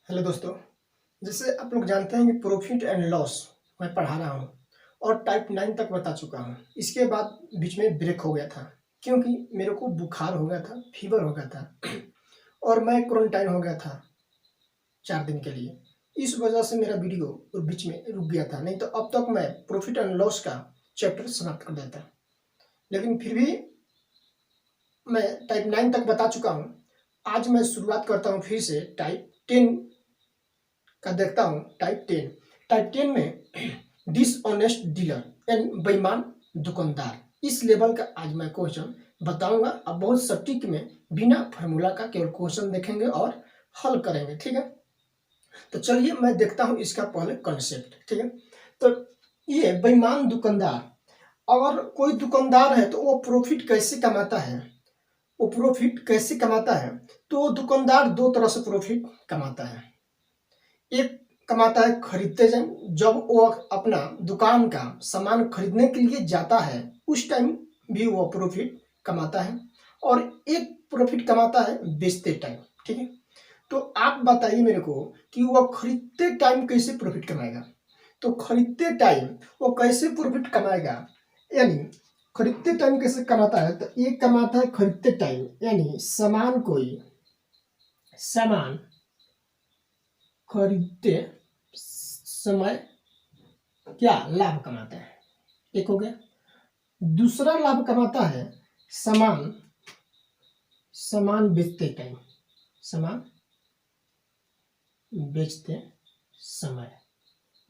Hello दोस्तों। जैसे आप लोग जानते हैं कि प्रॉफिट एंड लॉस मैं पढ़ा रहा हूँ और टाइप 9 तक बता चुका हूँ। इसके बाद बीच में ब्रेक हो गया था क्योंकि मेरे को बुखार हो गया था, फीवर हो गया था और मैं क्वारंटाइन हो गया था 4 दिन के लिए। इस वजह से मेरा वीडियो बीच में रुक गया था, नहीं तो अब तक मैं प्रॉफिट एंड लॉस का चैप्टर समाप्त कर देता। लेकिन फिर भी मैं टाइप 9 तक बता चुका हूँ। आज मैं शुरुआत करता हूँ फिर से टाइप 10 का देखता हूँ। टाइप 10 में डिसऑनेस्ट डीलर यानी बेईमान दुकानदार, इस लेवल का आज मैं क्वेश्चन बताऊंगा। अब बहुत सटीक में बिना फार्मूला का केवल क्वेश्चन देखेंगे और हल करेंगे, ठीक है। तो चलिए मैं देखता हूँ इसका पहले कॉन्सेप्ट, ठीक है। तो ये बेईमान दुकानदार, अगर कोई दुकानदार है तो वो प्रॉफिट कैसे कमाता है, तो दुकानदार दो तरह से प्रॉफिट कमाता है। एक कमाता है खरीदते जब वो अपना दुकान का सामान खरीदने के लिए जाता है उस टाइम भी वो प्रॉफिट कमाता है, और एक प्रॉफिट कमाता है बेचते टाइम, ठीक है। तो आप बताइए मेरे को कि वो खरीदते टाइम कैसे प्रॉफिट कमाएगा। तो खरीदते टाइम वो कैसे प्रॉफिट कमाएगा, यानी खरीदते टाइम कैसे कमाता है। तो एक कमाता है खरीदते टाइम यानी सामान खरीदते समय क्या लाभ कमाता है, एक हो गया। दूसरा लाभ कमाता है सामान बेचते समय।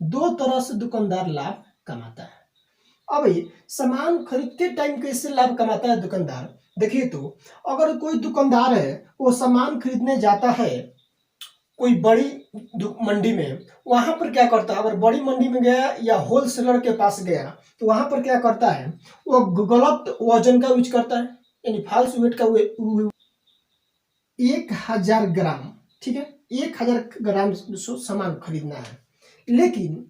दो तरह से दुकानदार लाभ कमाता है। अब ये सामान खरीदते टाइम कैसे लाभ कमाता है दुकानदार, देखिए। तो अगर कोई दुकानदार है वो सामान खरीदने जाता है कोई बड़ी मंडी में, वहां पर क्या करता है, अगर बड़ी मंडी में गया या होलसेलर के पास गया तो वहां पर क्या करता है, वो गलत वजन का यूज करता है, यानी फॉल्स वेट का 1000 ग्राम, ठीक है। 1000 ग्राम सामान खरीदना है, लेकिन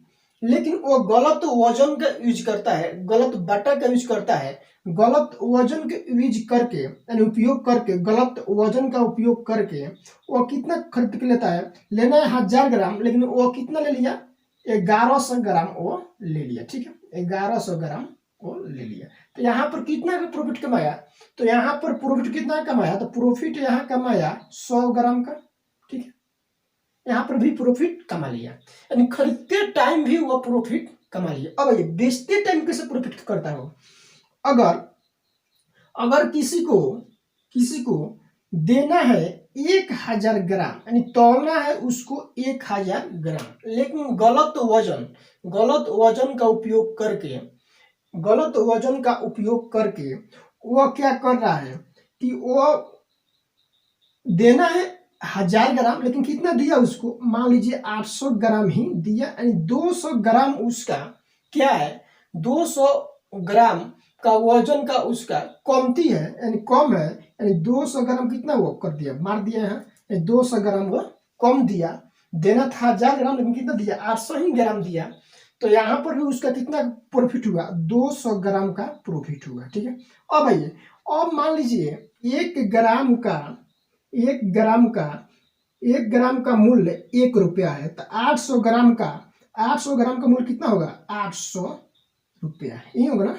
वो गलत वजन का यूज करता है, गलत बाटा का यूज करता है। गलत वजन के यूज करके यानी उपयोग करके, गलत वजन का उपयोग करके वो कितना खरीद के लेता है, लेना है 1000 ग्राम, लेकिन वो कितना ले लिया, 1100 ग्राम वो ले लिया, ठीक है। 1100 ग्राम वो ले लिया। तो यहाँ पर कितना का प्रॉफिट कमाया, तो यहाँ पर प्रॉफिट कितना कमाया, तो प्रॉफिट यहाँ कमाया 100 ग्राम का, ठीक है। यहाँ पर भी प्रॉफिट कमा लिया, यानी खरीदते टाइम भी वो प्रॉफिट कमा लिया। अब ये बेचते टाइम कैसे प्रॉफिट करता हो, अगर किसी को देना है 1000 ग्राम, यानी तौलना है उसको 1000 ग्राम, लेकिन गलत वजन का उपयोग करके वो क्या कर रहा है कि वो देना है 1000 ग्राम, लेकिन कितना दिया उसको, मान लीजिए 800 ग्राम ही दिया, यानी 200 ग्राम उसका क्या है, 200 ग्राम का वजन का उसका कमती है, यानी कम है, यानी 200 ग्राम कितना वो कर दिया, मार दिया है, 200 ग्राम वो कम दिया। देना था 1000 ग्राम, लेकिन कितना दिया, 800 ही ग्राम दिया। तो यहाँ पर भी उसका कितना प्रॉफिट हुआ, 200 ग्राम का प्रॉफिट हुआ, ठीक है। अब आइए, अब मान लीजिए 1 ग्राम का मूल्य 1 रुपया है, तो 800 ग्राम का मूल्य कितना होगा, 800 रुपया, यही होगा ना।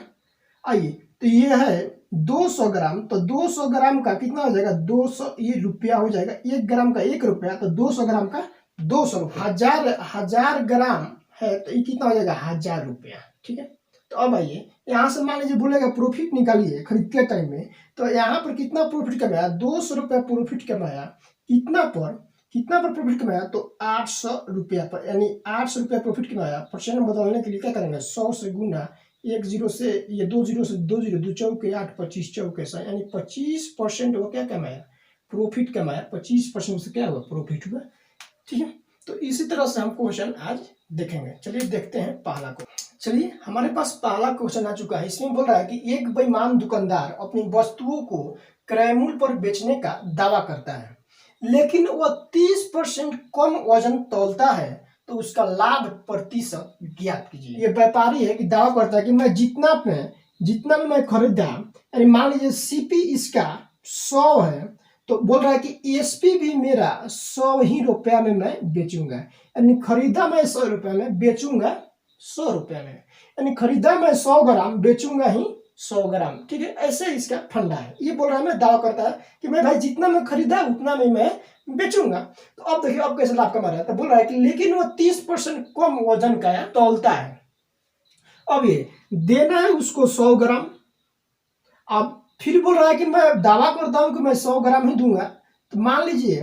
आइए, तो ये है 200 ग्राम, तो 200 ग्राम का कितना हो जाएगा, 200, ये रुपया हो जाएगा। 1 ग्राम का 1 रुपया, तो 200 ग्राम का 200 रुपया। 1000 ग्राम है तो ये कितना हो जाएगा, 1000 रुपया, ठीक है। तो अब आइए यहाँ से मान लीजिए बोलेगा प्रॉफिट निकालिए खरीदते टाइम में, तो यहाँ पर कितना प्रॉफिट कमाया, 200 रुपया प्रॉफिट कमाया। कितना पर प्रॉफिट कमाया, तो 800 रुपया पर, यानी 800 रुपया प्रॉफिट कमाया। परसेंट में बदलने के लिए क्या करेंगे, 100 से गुना, 1 जीरो से ये 2 जीरो से 2 जीरो, 2 चौके 8, 25 चौके 100, यानी 25% वो क्या कमाया, प्रॉफिट कमाया। 25% से क्या हुआ, प्रॉफिट हुआ, ठीक है। तो इसी तरह से हम क्वेश्चन आज देखेंगे। चलिए देखते हैं पहला को। चलिए हमारे पास पहला क्वेश्चन आ चुका है। इसमें बोल रहा है कि एक बेईमान दुकानदार अपनी वस्तुओं को क्रय मूल्य पर बेचने का दावा करता है, लेकिन वह 30% कम वजन तौलता है, तो उसका लाभ प्रतिशत ज्ञात कीजिए। ये व्यापारी है कि दावा करता है कि मैं जितना में मैं खरीदा, यानी मान लीजिए सीपी इसका 100 है, तो बोल रहा है कि एसपी भी मेरा 100 ही रुपया में मैं बेचूंगा, यानी खरीदा मैं 100 रुपया में, बेचूंगा 100 रुपया में, यानी खरीदा मैं 100 ग्राम, बेचूंगा ही 100 ग्राम। ठीक है, ऐसे इसका फंडा है। ये बोल रहा है, मैं दावा करता है कि मैं भाई जितना मैं खरीदा उतना में मैं बेचूंगा। तो अब देखिए अब कैसे लाभ कमा रहा है। तो बोल रहा है कि लेकिन वो 30% कम वजन का तौलता है। अब ये देना है उसको 100 ग्राम। अब फिर बोल रहा है कि मैं दावा करता हूं कि मैं 100 ग्राम ही दूंगा। तो मान लीजिए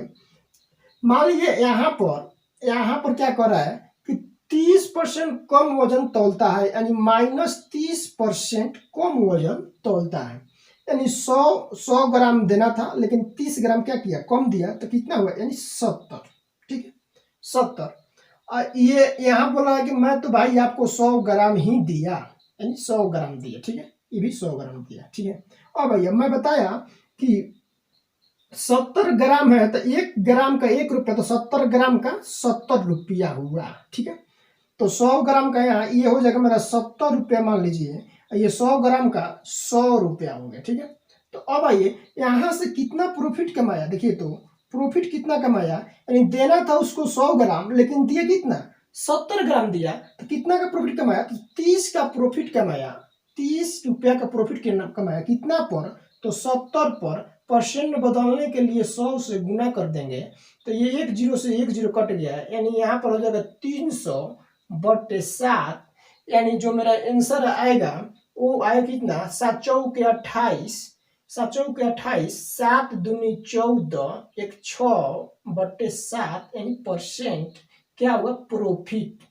यहाँ पर क्या कर रहा है कि 30% कम वजन तौलता है, यानी -30% कम वजन तौलता है। यानी 100 ग्राम देना था, लेकिन 30 ग्राम क्या किया, कम दिया। तो कितना हुआ, यानी 70। ठीक है, 70। ये यहाँ बोला है कि मैं तो भाई आपको 100 ग्राम ही दिया, यानी 100 ग्राम दिया। ठीक है, ये भी 100 ग्राम दिया। ठीक है, और भैया मैं बताया कि 70 ग्राम है तो 1 ग्राम का 1 रुपया, तो 70 ग्राम का 70 रुपया हुआ। ठीक है, तो 100 ग्राम का यहाँ ये हो जाएगा मेरा 70 रुपया मान लीजिए, ये 100 ग्राम का 100 रुपया हो गया। ठीक है, तो अब आइए यहाँ से कितना प्रॉफिट कमाया। देखिए तो प्रॉफिट कितना कमाया, यानी देना था उसको 100 ग्राम, लेकिन दिया कितना, 70 ग्राम दिया। तो कितना का प्रॉफिट कमाया, तो 30 का प्रॉफिट कमाया, 30 रुपया का प्रॉफिट कमाया। कितना पर, तो 70 पर। परसेंट बदलने के लिए 100 से गुना कर देंगे, तो ये 1 0 से 1 0 कट गया, यानी यहाँ पर हो जाएगा 300/7। यानी जो मेरा आंसर आएगा वो आएगा कितना, 7 चौके 28, 7 चौके 28, 7 दूनी 14, 1 6/7, यानी परसेंट क्या हुआ, प्रॉफिट।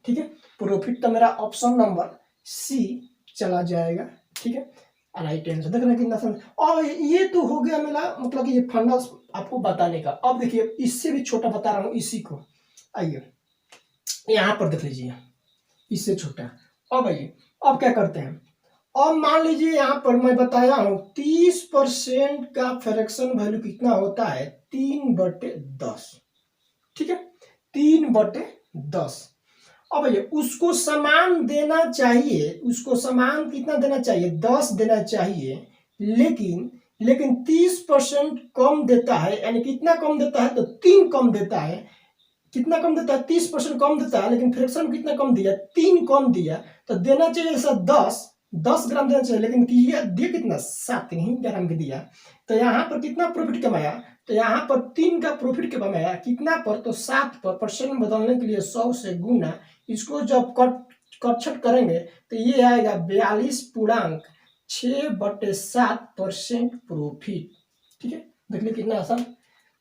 ठीक है, प्रॉफिट तो मेरा ऑप्शन नंबर सी चला जाएगा। ठीक है, राइट आंसर। देख रहे हैं कितना आसान। और ये तो हो गया मेरा मतलब कि ये फंडा आपको बताने का। अब देखिए इससे भी छोटा बता रहा हूँ इसी को। आइए यहाँ पर देख लीजिए, इससे छोटा। अब आइए अब क्या करते हैं, अब मान लीजिए यहाँ पर मैं बताया हूँ 30% का फ्रैक्शन वैल्यू कितना होता है, 3/10। ठीक है, 3/10। अब भैया उसको समान देना चाहिए, उसको समान कितना देना चाहिए, 10 देना चाहिए, लेकिन 30% कम देता है। यानी कितना कम देता है, तो 3 कम देता है। कितना कम देता है, 30% कम देता है, लेकिन फ्रैक्शन में कितना कम दिया, 3 कम दिया। तो देना चाहिए ऐसा 10 ग्राम देना चाहिए, लेकिन दिया कितना, 7 ही ग्राम के दिया। तो यहाँ पर कितना प्रॉफिट कमाया, तो यहाँ पर 3 का प्रॉफिट कमाया। कितना पर, तो 7 पर। परसेंट बदलने के लिए 100 से गुना, इसको जब कटछट करेंगे तो ये आएगा 42.6/7% प्रॉफिट। ठीक है, देख लीजिए कितना आसान,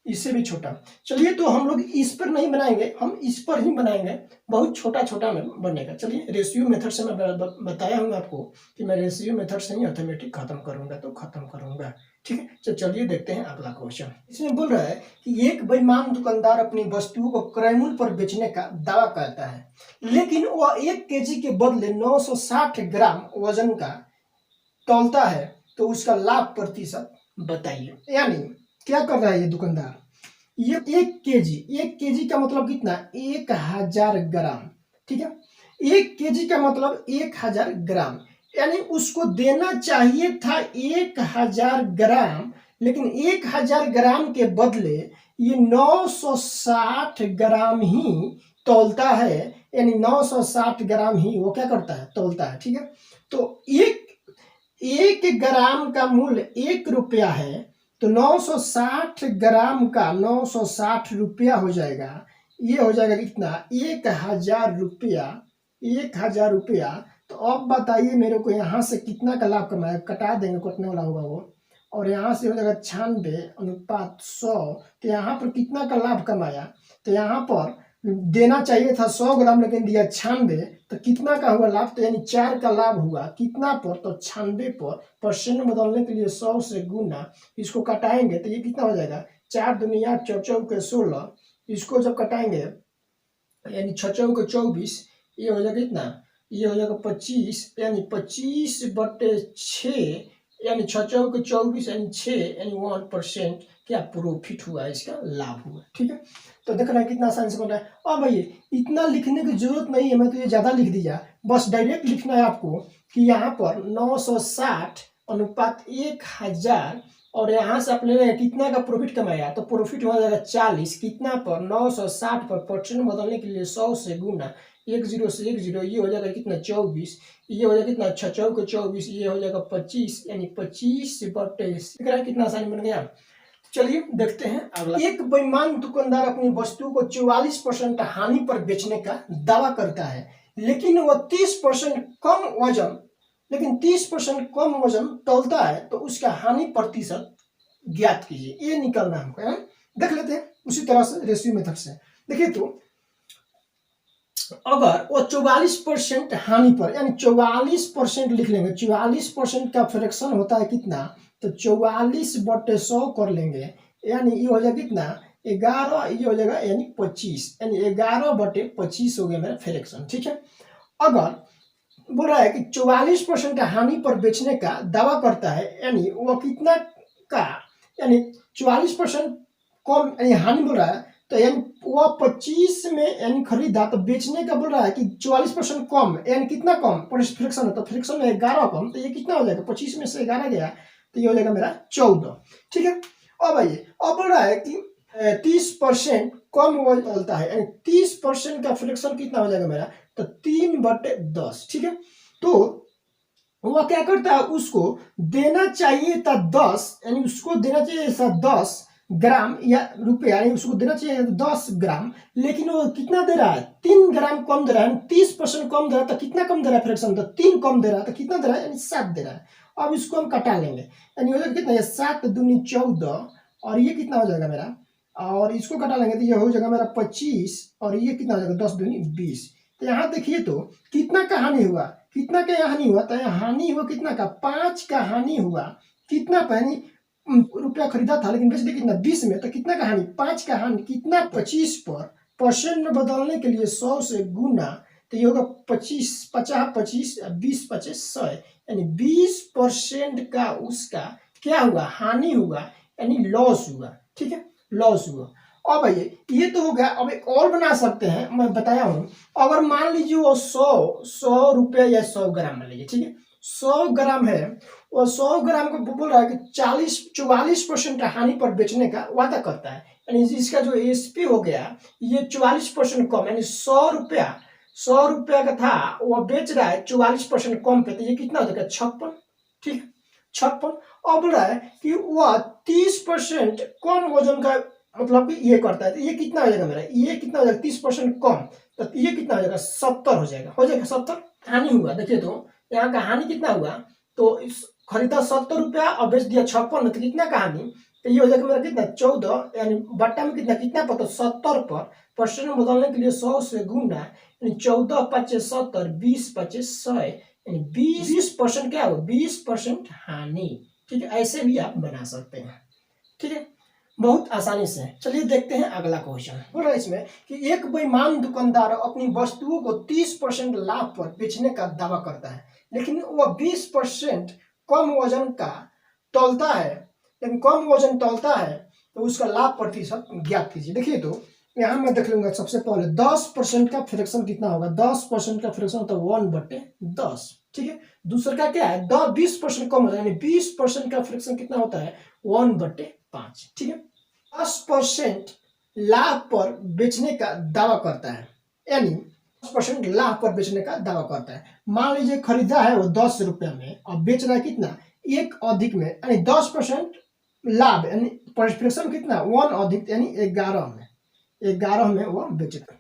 इससे भी छोटा। चलिए तो हम लोग इस पर नहीं बनाएंगे, हम इस पर ही बनाएंगे, बहुत छोटा छोटा में बनेगा। चलिए रेशियो मेथड से मैं बताया हूँ आपको कि मैं रेशियो मेथड से ही अर्थमेटिक खत्म करूंगा, तो खत्म करूंगा। ठीक है, तो चलिए देखते हैं अगला क्वेश्चन। इसमें बोल रहा है कि एक बेईमान दुकानदार अपनी वस्तुओं को क्रय मूल्य पर बेचने का दावा करता है, लेकिन वह 1 केजी के बदले 960 ग्राम वजन का तौलता है, तो उसका लाभ प्रतिशत बताइए। यानी क्या कर रहा है ये दुकानदार, ये 1 केजी का मतलब कितना, 1000 ग्राम। ठीक है, 1 केजी का मतलब 1000 ग्राम, यानी उसको देना चाहिए था 1000 ग्राम, लेकिन 1000 ग्राम के बदले ये 960 ग्राम ही तौलता है। यानी 960 ग्राम ही वो क्या करता है, तौलता है। ठीक है, तो एक ग्राम का मूल्य 1 रुपया है, तो 960 ग्राम का 960 रुपया हो जाएगा। ये हो जाएगा कितना, 1000 रुपया, 1000 रुपया। तो अब बताइए मेरे को यहाँ से कितना का लाभ कमाया, कटा देंगे, कटने वाला होगा वो। और यहाँ से हो जाएगा 96/100। तो यहाँ पर कितना का लाभ कमाया, तो यहाँ पर देना चाहिए था 100 ग्राम, लेकिन दिया 96। तो कितना का हुआ लाभ, तो यानी 4 का लाभ हुआ। कितना पर, तो 96 पर। परसेंट बदलने के लिए 100 से गुना, इसको कटाएंगे तो ये कितना हो जाएगा, 4 दूनी 8, 4 चौके 16। इसको जब कटाएंगे यानी 6 चौके 24, ये हो जाएगा कितना, ये हो जाएगा 25, यानी 25/6, यानी 6 चौके 24, यानी 6, यानी 1% क्या प्रॉफिट हुआ, इसका लाभ हुआ। ठीक है, तो देख रहे हैं कितना आसानी से बन रहा है। और भाई इतना लिखने की जरूरत नहीं है, मैं तो ये ज़्यादा लिख दिया, बस डायरेक्ट लिखना है आपको कि यहाँ पर 960/1000 और यहाँ से आप ले रहे हैं कितना का प्रॉफिट कमाया, तो प्रॉफिट हो जाएगा 40, कितना पर 960 पर, परसेंट बदलने के लिए 100 से गुना, 10 से 10, ये हो जाएगा कितना 24, ये हो जाएगा कितना 6 चौके 24, ये हो जाएगा 25, यानी 25/23 कितना आसानी बन गया। चलिए देखते हैं अगला। एक बेईमान दुकानदार अपनी वस्तु को 44% हानि पर बेचने का दावा करता है, लेकिन वह 30% कम वजन तौलता है, तो उसका हानि प्रतिशत ज्ञात कीजिए। ये निकलना हमको है, देख लेते हैं उसी तरह से रेशियो मेथड से। देखिए तो अगर वो 44% हानि पर, यानी 44% लिख लेंगे, 44% का फ्रैक्शन होता है कितना, तो 44/100 कर लेंगे, यानी ये हो जाएगा कितना 11, ये हो जाएगा यानी 25, यानी 11/25 हो गया मेरा फ्रैक्शन। ठीक है, अगर बोल रहा है कि 44% हानि पर बेचने का दावा करता है, यानी वो कितना का, यानी 44% कम यानी हानि बोल रहा है, तो यानी वो 25 में यानी खरीदा, तो बेचने का बोल रहा है कि 44% कम, यानी कितना कम फ्रैक्शन है, तो फ्रैक्शन में 11 कम, तो ये कितना हो जाएगा, 25 में से 11 गया, तो ये हो जाएगा मेरा 14। ठीक है, अब आइए, अब बोल रहा है कि 30% कम वजन तौलता है, यानी 30% का फ्रैक्शन कितना हो जाएगा मेरा, तो 3/10। ठीक है, तो वह क्या करता है, उसको देना चाहिए था 10, यानी उसको देना चाहिए था 10 ग्राम या रुपया, यानी उसको देना चाहिए 10 ग्राम, लेकिन वो कितना दे रहा है, 3 ग्राम कम दे रहा है। 30% कम दे रहा है, तो कितना कम दे रहा है फ्रैक्शन, तो 3 कम दे रहा है, तो कितना दे रहा है, यानी 7 दे रहा है। अब इसको हम कटा लेंगे, यानी हो जाएगा कितना, 7 दूनी 14, और ये कितना हो जाएगा मेरा, और इसको कटा लेंगे तो ये हो जाएगा मेरा 25, और ये कितना हो जाएगा 10 दूनी 20। तो यहाँ देखिए तो कितना का हानि हुआ, कितना का हानि हुआ, तो यहाँ हानि हुआ कितना का, 5 का हानि हुआ। कितना यानी रुपया खरीदा था लेकिन बेच दिया कितना 20 में, तो कितना का हानि, 5 का हानि, कितना 25 पर, परसेंट में बदलने के लिए 100 से गुना, तो ये होगा 25, 50, 25, 20, 25, 100, यानी 20% का उसका क्या हुआ, हानि हुआ, यानी लॉस हुआ। ठीक है, लॉस हुआ। अब भाई ये तो हो गया, अब एक और बना सकते हैं, मैं बताया हूं। अगर मान लीजिए वो 100 रुपया या 100 ग्राम मान लीजिए, ठीक है, 100 ग्राम है, और 100 ग्राम को बोल रहा है कि 44% हानि पर बेचने का वादा करता है, यानी इसका जो एसपी हो गया ये 44% कम, यानी 100 रुपया का था, वो बेच रहा है 44% कम पे, तो ये कितना हो जाएगा 56। ठीक है, 56। अब बोल रहा है कि वह 30% कम वजन का मतलब कि ये करता है, तो ये कितना हो जाएगा मेरा, ये कितना हो जाएगा 30% कम, तो ये कितना हो जाएगा 70 हो जाएगा, 70 हानि हुआ। देखिए तो यहाँ का हानि कितना हुआ, तो इस खरीदा 70 रुपया और बेच दिया 56, तो कितना का हानि, तो ये हो जाएगा मेरा कितना 14, यानी बट्टा में कितना कितना पर, तो 70 पर, परसेंट में बदलने के लिए 100 से गुना, यानी 14 5 70, 20 5 100, यानी 20% क्या हो, 20% हानि। ठीक है, ऐसे भी आप बना सकते हैं। ठीक है, बहुत आसानी से। चलिए देखते हैं अगला क्वेश्चन। बोल रहा है इसमें कि एक बेईमान दुकानदार अपनी वस्तुओं को 30% लाभ पर बेचने का दावा करता है, लेकिन वह 20% कम वजन का तौलता है, लेकिन कम वजन तौलता है, तो उसका लाभ प्रतिशत ज्ञात कीजिए। देखिए तो यहाँ मैं देख लूंगा, सबसे पहले 10% का फ्रैक्शन कितना होगा, 10% का फ्रैक्शन होता है 1/10। ठीक है, दूसरा का क्या है, 20% कम होता है, यानी 20% का फ्रैक्शन कितना होता है 1/5। ठीक है, 10% लाभ पर बेचने का दावा करता है, यानी 10% लाभ पर बेचने का दावा करता है। मान लीजिए खरीदा है वो 10 रुपया में और बेच रहा है कितना, एक अधिक में, यानी 10% लाभ, यानी फ्रैक्शन कितना 1 अधिक, यानी 11 में वो बेचता है।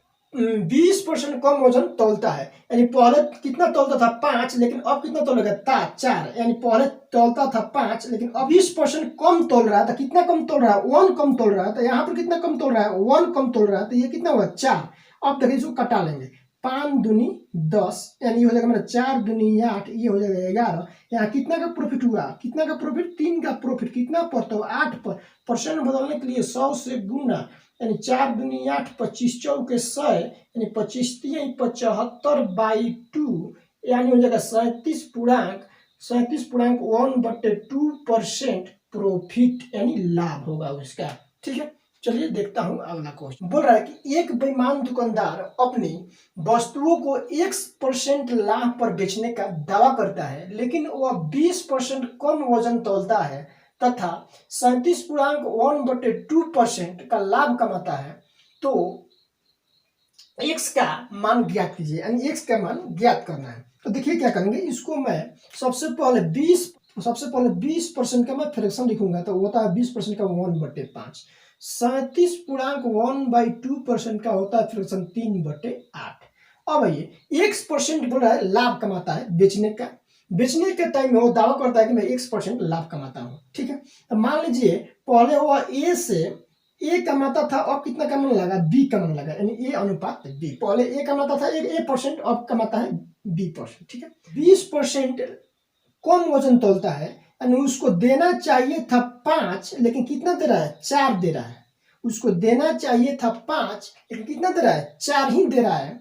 20% कम वजन तौलता है, यानी पहले कितना तौलता था 5, लेकिन अब कितना तौलेगा 4, यानी पहले तौलता था 5, लेकिन अब 20% कम तौल रहा है, तो कितना कम तौल रहा है 1 कम तौल रहा है, तो यहाँ पर कितना कम तौल रहा है 1 कम तौल रहा है, तो ये कितना हुआ 4। अब देखिए इसको कटा लेंगे, 5 दूनी 10, यानी ये हो जाएगा मेरा 4 दूनी 8, ये हो जाएगा 11। यहाँ कितना का प्रॉफिट हुआ, कितना का प्रॉफिट, 3 का प्रॉफिट, कितना पर, तो 8 पर, परसेंट बदलने के लिए 100 से गुना, यानी 4 दूनी 8, 25 चौके 100, यानी 25 3 75/2, यानी हो जाएगा 37.1/2% प्रॉफिट, यानी लाभ होगा उसका। ठीक है, चलिए देखता हूं अगला क्वेश्चन। बोल रहा है कि एक बेईमान दुकानदार अपनी वस्तुओं को 1% लाभ पर बेचने का दावा करता है, लेकिन वह 20% कम वजन तौलता है, तथा 37.1/2% का लाभ कमाता है तो x का मान ज्ञात कीजिए, यानी x का मान ज्ञात करना है। तो देखिए क्या करेंगे, इसको मैं सबसे पहले 20% का मैं फ्रैक्शन लिखूंगा तो होता है 20% का 1/5। 37.1/2% का होता है फ्रैक्शन 3/8। अब ये x% बोल रहा है लाभ कमाता है बेचने के टाइम में वो दावा करता है कि मैं x% लाभ कमाता हूँ, ठीक है। तो मान लीजिए पहले वो ए से ए कमाता था, अब कितना कमाने लगा, बी कमाने लगा, यानी ए अनुपात बी। पहले ए कमाता था ए%, अब कमाता है b%, ठीक है। 20% कम वजन तोलता है, यानी उसको देना चाहिए था 5, लेकिन कितना दे रहा है, 4 दे रहा है। उसको देना चाहिए था 5, लेकिन कितना दे रहा है, 4 ही दे रहा है।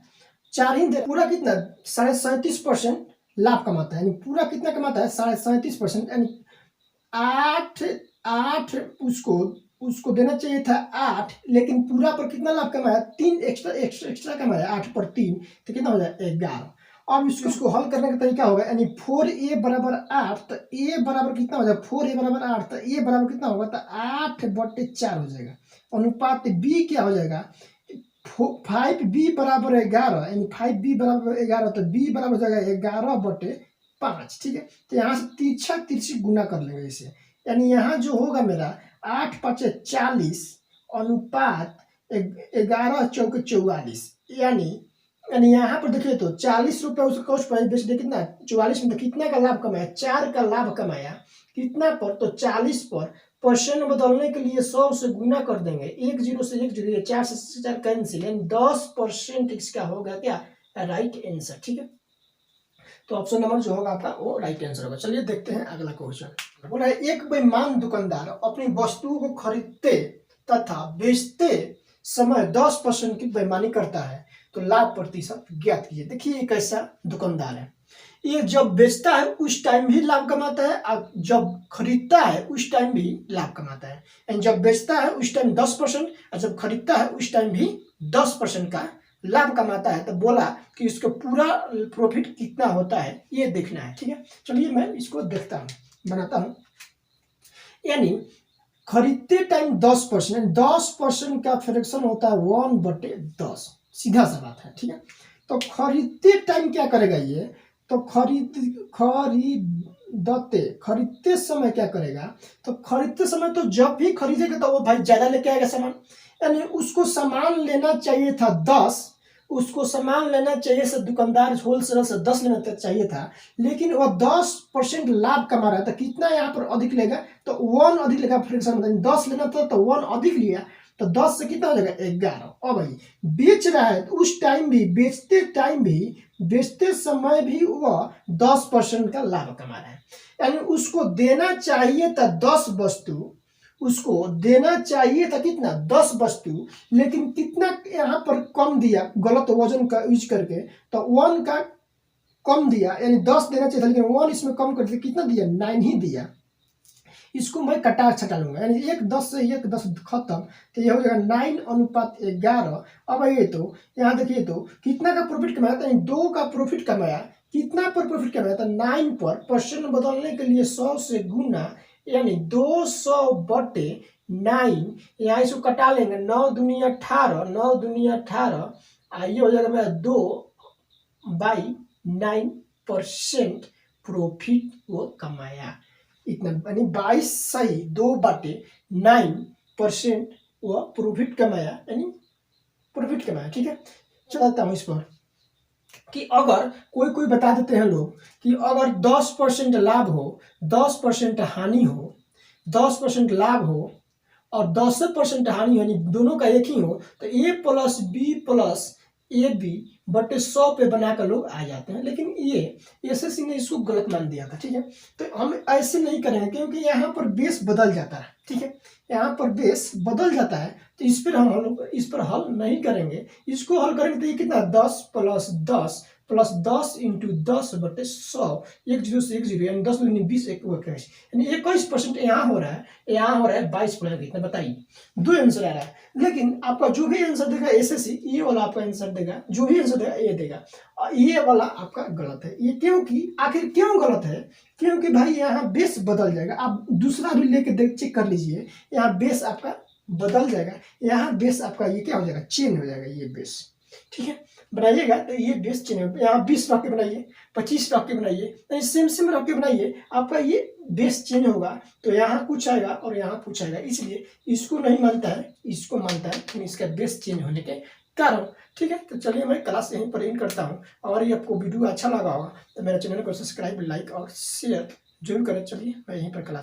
4 ही दे, पूरा कितना 37.5% लाभ कमाता है, यानी पूरा कितना कमाता है 37.5%, यानी 8 उसको देना चाहिए था 8, लेकिन पूरा पर कितना लाभ कमाया, 3 एक्स्ट्रा कमाया, 8 पर 3 तो कितना हो जाए 11। अब इसको हल करने का तरीका होगा, यानी 4a बराबर 8, तो a बराबर कितना हो जाएगा, 4a बराबर 8, तो a बराबर कितना होगा, तो 8/4 हो जाएगा। अनुपात b क्या हो जाएगा, 5b बराबर 11, यानी 5b बराबर 11, तो b बराबर हो जाएगा 11/5, ठीक है। तो यहाँ से तिरछी गुना कर लेंगे इसे, यानी यहाँ जो होगा मेरा 8×5 = 40 अनुपात 11×4 = 44, यानी यहाँ पर देखिए तो 40 रुपये उसको कॉस्ट प्राइस बेच दे, कितना 44 में, तो कितना का लाभ कमाया, 4 का लाभ कमाया। कितना पर, तो 40 पर। परसेंट बदलने के लिए 100 से गुना कर देंगे, 1 0 से 1 0, 4 से 4 कैंसिल, यानी 10% इसका होगा क्या, राइट आंसर, ठीक है। तो ऑप्शन नंबर जो होगा आपका वो राइट आंसर होगा। चलिए देखते हैं अगला क्वेश्चन। बोला है एक बेईमान दुकानदार अपनी वस्तुओं को खरीदते तथा बेचते समय 10% की बेईमानी करता है तो लाभ प्रतिशत ज्ञात कीजिए। देखिए एक ऐसा दुकानदार है, ये जब बेचता है उस टाइम भी लाभ कमाता है और जब खरीदता है उस टाइम भी लाभ कमाता है। यानी जब बेचता है उस टाइम 10% और जब खरीदता है उस टाइम भी 10% का लाभ कमाता है। तो बोला कि इसका पूरा प्रॉफिट कितना होता है ये देखना है, ठीक है। चलिए मैं इसको देखता हूँ, बनाता हूँ। यानी खरीदते टाइम 10%, 10% का फ्रैक्शन होता है 1/10, सीधा सा बात है, ठीक है। तो खरीदते टाइम क्या करेगा ये, तो खरीदते समय क्या करेगा, तो खरीदते समय तो जब भी खरीदेगा तो वो भाई ज्यादा लेके आएगा सामान, यानी उसको सामान लेना चाहिए था 10, उसको सामान लेना चाहिए से दुकानदार होलसेलर से 10 लेना चाहिए था, लेकिन वह 10% लाभ कमा रहा था। कितना यहाँ पर अधिक लेगा, तो 1 अधिक लेगा, फ्रैक्शन मतलब 10 लेना था तो 1 अधिक लिया, तो 10 से कितना हो जाएगा 11। और भाई बेच रहा है तो उस टाइम भी, बेचते समय भी वह 10% का लाभ कमा रहा है। यानी उसको देना चाहिए था 10 वस्तु, उसको देना चाहिए था कितना 10 वस्तु, लेकिन कितना यहाँ पर कम दिया, गलत वजन का यूज करके, तो 1 का कम दिया, यानी 10 देना चाहिए था लेकिन 1 इसमें कम कर दिया, कितना दिया 9 ही दिया। इसको मैं कटा छटा लूंगा, यानी 1 10 से 1 10 खत्म, तो ये हो जाएगा 9:11। अब ये तो यहाँ देखिए तो कितना का प्रॉफिट कमाया था, 2 का प्रॉफिट कमाया। कितना पर प्रॉफिट कमाया था 9 पर। परसेंट बदलने के लिए 100 से गुना, यानी 200/9, यहाँ इसको कटा लेंगे, 9 दूनी 18, 9 दूनी 18, ये हो जाएगा मेरा 2/9% प्रॉफिट वो कमाया। इतना यानी 22 सही 2/9% वो प्रॉफिट कमाया, यानी प्रॉफिट कमाया, ठीक है। चलता हूँ इस पर कि अगर कोई बता देते हैं लोग कि अगर 10% लाभ हो, 10% हानि हो, 10% लाभ हो और 10% हानि हो, यानी दोनों का एक ही हो, तो a + b + AB/100 पे बनाकर लोग आ जाते हैं। लेकिन ये एसएससी ने इसको गलत मान दिया था, ठीक है। तो हम ऐसे नहीं करेंगे क्योंकि यहाँ पर बेस बदल जाता है, ठीक है। यहाँ पर बेस बदल जाता है तो इस पर हम लोग इस पर हल नहीं करेंगे। इसको हल करेंगे तो ये कितना 10 + 10 प्लस 10 इंटू 10/100, 1 जीरो से 1 जीरो, यानी 10 दूनी 20, एक 21, यानी 21% यहाँ हो रहा है, यहाँ हो रहा है 22 कितना, बताइए। दो आंसर आ रहा है, लेकिन आपका जो भी आंसर देगा एसएससी, ये वाला आपका आंसर देगा, जो भी आंसर देगा ये देगा, और ये वाला आपका गलत है। ये क्योंकि, आखिर क्यों गलत है? क्योंकि भाई यहाँ बेस बदल जाएगा। आप दूसरा भी लेके देख, चेक कर लीजिए, यहाँ बेस आपका बदल जाएगा, यहाँ बेस आपका ये क्या हो जाएगा, चेंज हो जाएगा ये बेस। ठीक है, बनाइएगा तो ये बेस चेंज हो, यहाँ 20 रख के बनाइए, 25 रख के बनाइए, तो सेम सेम रख के बनाइए, आपका ये बेस चेंज होगा, तो यहाँ कुछ आएगा और यहाँ कुछ आएगा, इसलिए इसको नहीं मानता है, इसको मानता है, लेकिन इसका बेस चेंज होने के कारण। ठीक है, तो चलिए मैं क्लास यहीं पर एंड करता हूँ, और ये आपको वीडियो अच्छा लगा होगा तो मेरे चैनल को सब्सक्राइब, लाइक और शेयर जरूर करें। चलिए मैं यहीं पर क्लास